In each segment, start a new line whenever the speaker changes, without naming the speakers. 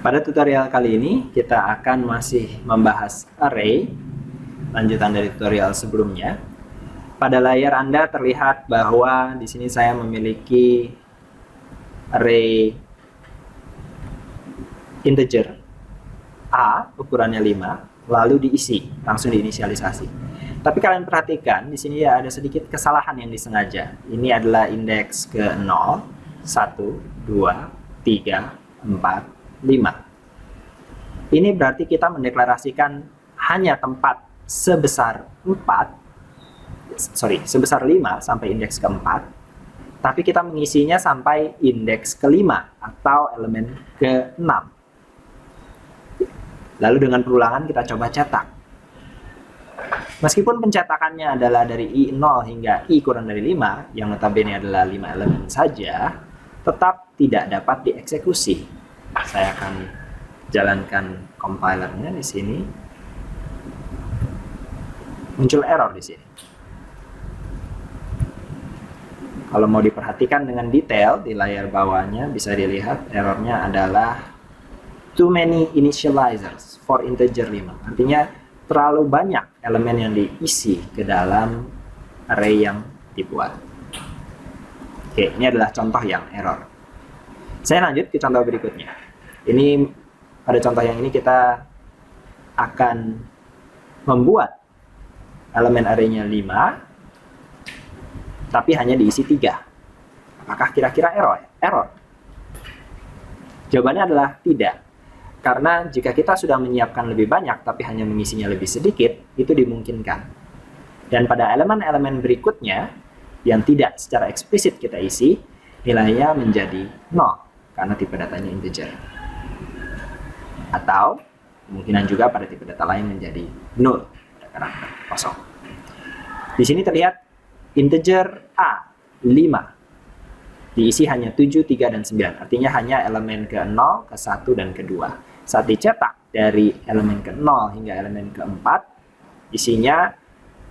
Pada tutorial kali ini kita akan masih membahas array, lanjutan dari tutorial sebelumnya. Pada layar Anda terlihat bahwa di sini saya memiliki array integer A, ukurannya 5, lalu diisi, langsung diinisialisasi. Tapi kalian perhatikan, di sini ada sedikit kesalahan yang disengaja. Ini adalah indeks ke 0, 1, 2, 3, 4, 5. Ini berarti kita mendeklarasikan hanya tempat sebesar 5 sampai indeks ke-4, tapi kita mengisinya sampai indeks ke-5 atau elemen ke-6. Lalu dengan perulangan kita coba cetak. Meskipun pencetakannya adalah dari I0 hingga I kurang dari 5, yang notabene adalah 5 elemen saja, tetap tidak dapat dieksekusi. Saya akan jalankan compilernya di sini. Muncul error di sini. Kalau mau diperhatikan dengan detail di layar bawahnya bisa dilihat errornya adalah too many initializers for integer 5. Artinya terlalu banyak elemen yang diisi ke dalam array yang dibuat. Oke, ini adalah contoh yang error. Saya lanjut ke contoh berikutnya. Ini pada contoh yang ini kita akan membuat elemen arraynya 5, tapi hanya diisi 3. Apakah kira-kira error? Jawabannya adalah tidak. Karena jika kita sudah menyiapkan lebih banyak, tapi hanya mengisinya lebih sedikit, itu dimungkinkan. Dan pada elemen-elemen berikutnya, yang tidak secara eksplisit kita isi, nilainya menjadi 0, karena tipe datanya integer. Atau, kemungkinan juga pada tipe data lain menjadi 0, pada karakter kosong. Di sini terlihat integer A, 5. Diisi hanya 7, 3, dan 9. Artinya hanya elemen ke-0, ke-1, dan ke-2. Saat dicetak dari elemen ke-0 hingga elemen ke-4, isinya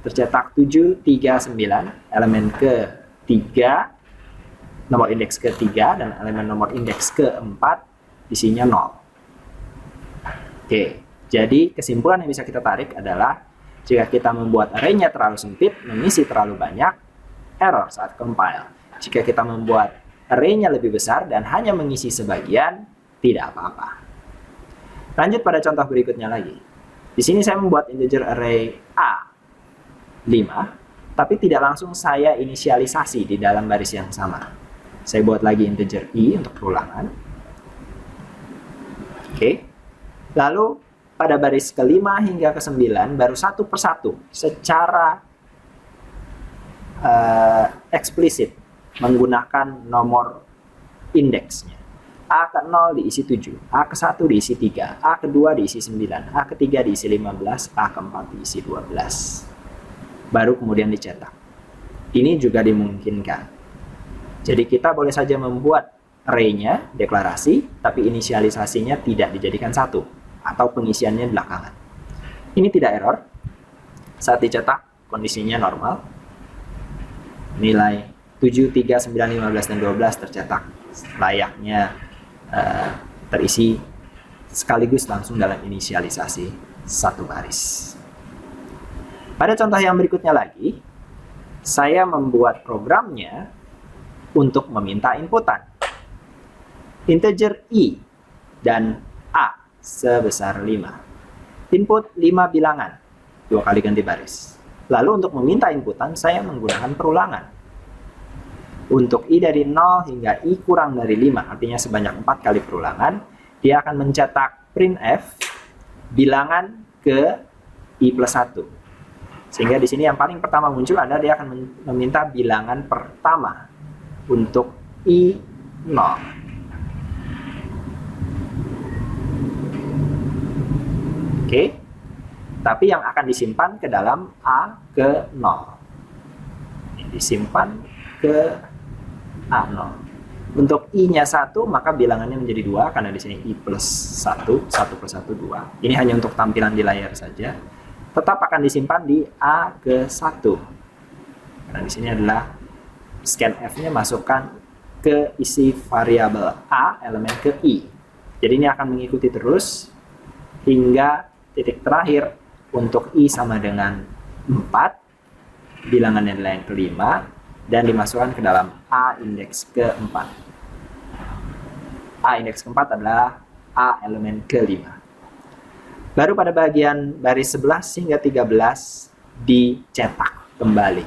tercetak 7, 3, 9, elemen ke-3, nomor indeks ke-3, dan elemen nomor indeks ke-4, isinya 0. Oke, jadi kesimpulan yang bisa kita tarik adalah jika kita membuat array-nya terlalu sempit, mengisi terlalu banyak, error saat compile. Jika kita membuat array-nya lebih besar dan hanya mengisi sebagian, tidak apa-apa. Lanjut pada contoh berikutnya lagi. Di sini saya membuat integer array A 5, tapi tidak langsung saya inisialisasi di dalam baris yang sama. Saya buat lagi integer I untuk perulangan. Oke. Lalu pada baris ke-5 hingga ke-9 baru satu persatu secara eksplisit menggunakan nomor indeksnya. A ke-0 diisi 7, A ke-1 diisi 3, A ke-2 diisi 9, A ke-3 diisi 15, A ke-4 diisi 12. Baru kemudian dicetak. Ini juga dimungkinkan. Jadi kita boleh saja membuat array-nya, deklarasi, tapi inisialisasinya tidak dijadikan satu, atau pengisiannya belakangan. Ini tidak error. Saat dicetak, kondisinya normal. Nilai 7, 3, 9, 15, dan 12 tercetak layaknya terisi sekaligus langsung dalam inisialisasi satu baris. Pada contoh yang berikutnya lagi, saya membuat programnya untuk meminta inputan. Integer I dan A sebesar 5. Input 5 bilangan, 2 kali ganti baris. Lalu untuk meminta inputan, saya menggunakan perulangan. Untuk I dari 0 hingga I kurang dari 5, artinya sebanyak 4 kali perulangan, dia akan mencetak printf bilangan ke I plus 1. Sehingga di sini yang paling pertama muncul adalah dia akan meminta bilangan pertama untuk I 0. Oke. Tapi yang akan disimpan ke dalam A ke 0. Disimpan ke A0. Untuk I-nya 1, maka bilangannya menjadi 2, karena di sini I plus 1, 1 plus 1, 2. Ini hanya untuk tampilan di layar saja. Tetap akan disimpan di A ke 1. Karena di sini adalah scanf-nya masukkan ke isi variabel A, elemen ke I. Jadi ini akan mengikuti terus hingga titik terakhir untuk I sama dengan 4, bilangan nilai yang kelima, dan dimasukkan ke dalam A indeks keempat. A indeks keempat adalah A elemen kelima. Baru pada bagian baris 11 hingga 13 dicetak kembali.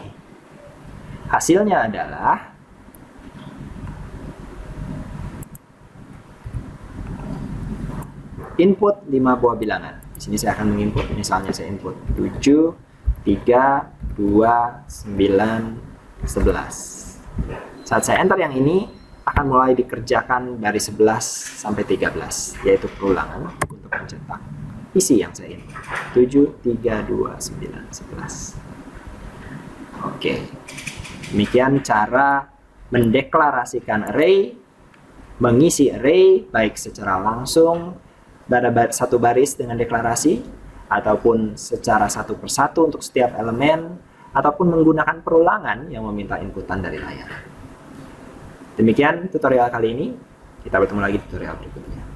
Hasilnya adalah input 5 buah bilangan. Di sini saya akan menginput, misalnya saya input 7, 3, 2, 9, 11. Saat saya enter yang ini, akan mulai dikerjakan dari 11 sampai 13, yaitu perulangan untuk mencetak isi yang saya input. 7, 3, 2, 9, 11. Oke. Demikian cara mendeklarasikan array, mengisi array baik secara langsung pada satu baris dengan deklarasi, ataupun secara satu persatu untuk setiap elemen, ataupun menggunakan perulangan yang meminta inputan dari layar. Demikian tutorial kali ini, kita bertemu lagi di tutorial berikutnya.